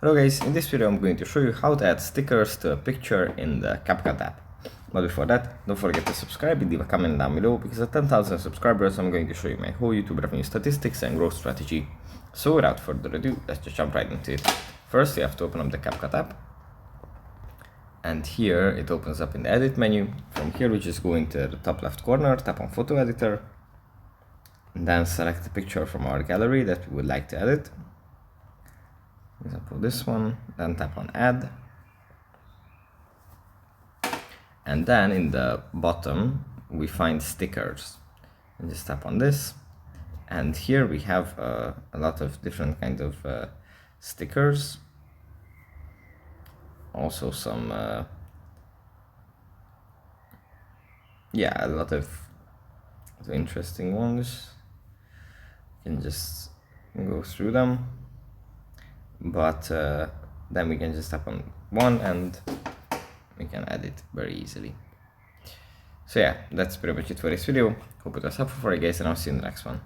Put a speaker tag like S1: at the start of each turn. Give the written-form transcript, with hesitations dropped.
S1: Hello guys, in this video I'm going to show you how to add stickers to a picture in the CapCut app. But before that, don't forget to subscribe and leave a comment down below, because at 10,000 subscribers I'm going to show you my whole YouTube revenue statistics and growth strategy. So without further ado, let's just jump right into it. First you have to open up the CapCut app. And here it opens up in the edit menu. From here we just go into the top left corner, tap on photo editor, and then select the picture from our gallery that we would like to edit. For example, this one, then tap on add, and then in the bottom we find stickers, and just tap on this, and here we have a lot of different kinds of stickers, also some a lot of interesting ones. You can just go through them. But then we can just tap on one and we can add it very easily. So yeah, that's pretty much it for this video. Hope it was helpful for you guys, and I'll see you in the next one.